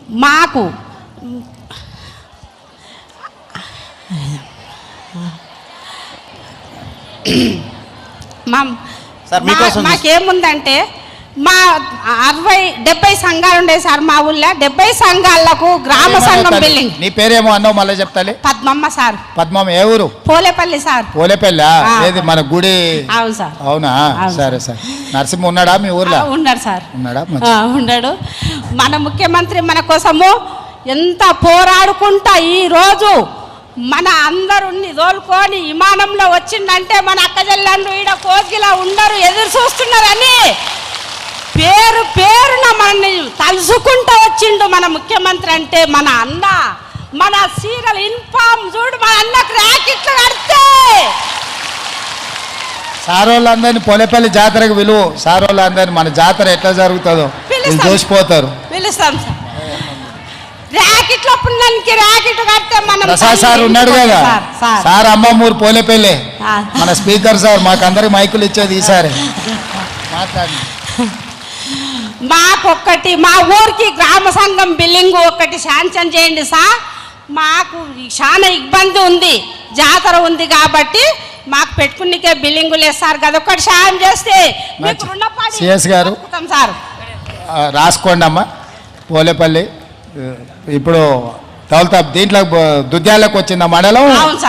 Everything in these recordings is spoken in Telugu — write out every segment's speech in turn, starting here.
మాకు మాకేముందంటే మా 60-70 సంఘాలు ఉండే సార్ మా ఊళ్ళో. 70 సంఘాలకు గ్రామ సంఘం బిల్డింగ్. నీ పేరేమో అన్నావు మళ్ళీ చెప్తాలి. పద్మమ్మ సార్. పద్మమ్మ ఏ ఊరు? పోలేపల్లి సార్. పోలేపల్లి ఏది మన గుడి? అవును సార్. అవునా? సరే సార్. నరసింహ ఉన్నాడా మీ ఊర్లో? ఉన్నాడు సార్. ఉన్నాడా? ఉన్నాడు. మన ముఖ్యమంత్రి మన కోసము ఎంత పోరాడుకుంటా ఈ రోజు మన అందరుని తోలుకొని విమానంలో వచ్చిందంటే మన అక్కజల్లండ్రు ఈడ కోగిలా ఉండరు, ఎదురు చూస్తున్నారని పేరు పేరున మనల్ని తలుసుకుంటూ వచ్చిండు మన ముఖ్యమంత్రి. అంటే మన అన్న, మన సీరియల్ ఇన్ఫామ్ చూడు, మన అన్నకు ర్యాకెట్లు కడితే సార్ వాళ్ళందరినీ పోలేపల్లి జాతరకు విలువ. సార్ వాళ్ళందరినీ మన జాతర ఎట్లా జరుగుతుందో చూసిపోతారు. పిలుస్తాం సార్. ర్యాకెట్లో పుణ్యానికి ర్యాకెట్ కడితే మనం ప్రసాద్ సార్ ఉన్నాడు కదా సార్, అమ్మమ్మూరు పోలేపల్లి మన స్పీకర్ సార్, మాకందరికి మైకులు ఇచ్చేది ఈసారి మాట్లాడి. మాకొక్కటి మా ఊరికి గ్రామ సంఘం బిల్డింగ్ ఒకటి శాంక్షన్ చేయండి సార్. మాకు చాలా ఇబ్బంది ఉంది, జాతర ఉంది కాబట్టి మాకు పెట్టుకునికే బిల్డింగ్ లేదు సార్. కదా ఒకటి సాయం చేస్తే సిఎస్ గారు సార్ రాసుకోండి అమ్మా. పోలేపల్లి ఇప్పుడు తౌలతా దీంట్లో దుద్యాలకు వచ్చిందా మండలం?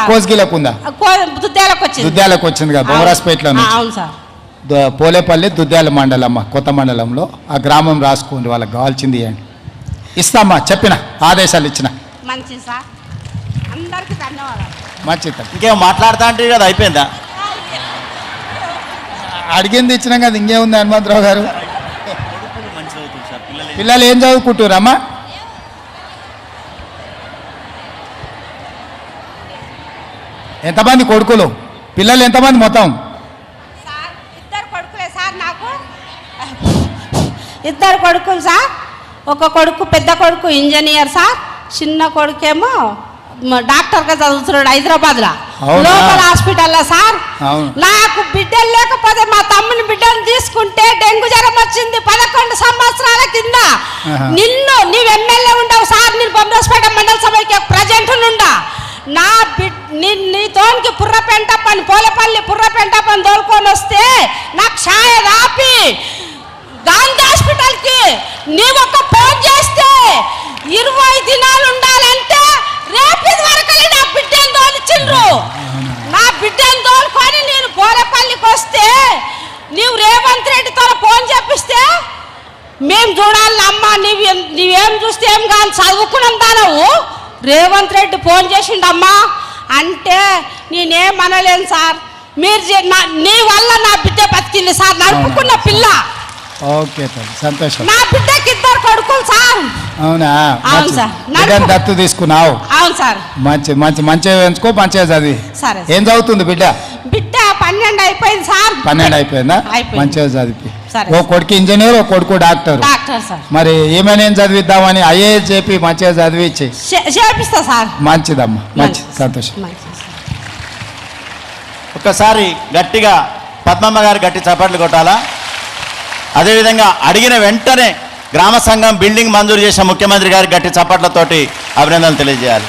కోస్గిలకు ఉందా? దుద్యాలకు వచ్చింది కదా బొమ్మరాజ్పేటలో. అవును సార్. పోలేపల్లి దుద్యాల మండలం కొత్త మండలంలో ఆ గ్రామం రాసుకోండి, వాళ్ళకి కావాల్సింది ఇవ్వండి. ఇస్తామ్మా, చెప్పిన ఆదేశాలు ఇచ్చిన. మంచిది సార్, అందరికీ ధన్యవాదాలు. మంచిది. ఇంకేం మాట్లాడుతా అంటే కదా అయిపోయిందా? అడిగింది ఇచ్చినాం కదా, ఇంకేముంది హనుమంతరావు గారు? పిల్లలు ఏం చదువుకుంటురమ్మా? ఎంతమంది కొడుకులు? పిల్లలు ఎంతమంది మొత్తం? ఇద్దరు కొడుకులు సార్. ఒక కొడుకు, పెద్ద కొడుకు ఇంజనీర్ సార్, చిన్న కొడుకేమో డాక్టర్గా చదువుతున్నాడు హైదరాబాద్లో లోకల్ హాస్పిటల్లో సార్. నాకు బిడ్డలు లేకపోతే మా తమ్ముని బిడ్డను తీసుకుంటే డెంగ్యూ జ్వరం వచ్చింది 11 సంవత్సరాల కింద. నీవు ఎమ్మెల్యే ఉండవు సార్, నేను బొమ్మరాజ్పేట మండల సభకి ప్రజెంట్ నుండా. నా నీతోనికి పుర్రపెంట పని పోలేపల్లి పుర్రపెంట పని తోలుకొని వస్తే నాకు ఛాయ రాపి గాంధీ హాస్పిటల్కి నీవు ఒక ఫోన్ చేస్తే 20 దినాలు ఉండాలంటే రేపు వరకు నా బిడ్డను తోలిచిండ్రు. నా బిడ్డను తోలుకొని నేను పోలేపల్లికి వస్తే నీవు రేవంత్ రెడ్డితో ఫోన్ చేపిస్తే మేము చూడాలి అమ్మా, నీవేం చూస్తే ఏం కానీ చదువుకున్నాం దానవు. రేవంత్ రెడ్డి ఫోన్ చేసిండమ్మా అంటే నేనేమనలేను సార్. మీరు నీ వల్ల నా బిడ్డ బతికింది సార్, నడుపుకున్న పిల్ల. ఓకే సంతోషం. నా బిడ్డకి 2 కొడుకులు సార్. అవునా? అవును సార్. దత్తు తీసుకున్నావు? అవును సార్. మంచిగా ఎంచుకో, మంచిగా చదివి. సరే. ఏం చదువుతుంది బిడ్డ? బిడ్డ 12 అయిపోయింది సార్. 12 అయిపోయిందా? మంచిగా చదివి. ఓ కొడుకు ఇంజనీర్, ఓ కొడుకు డాక్టర్. మరి ఏమైనా ఏం చదివిద్దామని ఐఏఎస్ చెప్పి మంచిగా చదివించి చేపిస్తా సార్. మంచిదమ్మా, మంచిది, సంతోషం. ఒక్కసారి గట్టిగా పద్మమ్మ గారు గట్టి చప్పట్లు కొట్టాలా? అదేవిధంగా అడిగిన వెంటనే గ్రామ సంఘం బిల్డింగ్ మంజూరు చేసిన ముఖ్యమంత్రి గారి గట్టి చప్పట్లతోటి అభినందనలు తెలియజేయాలి.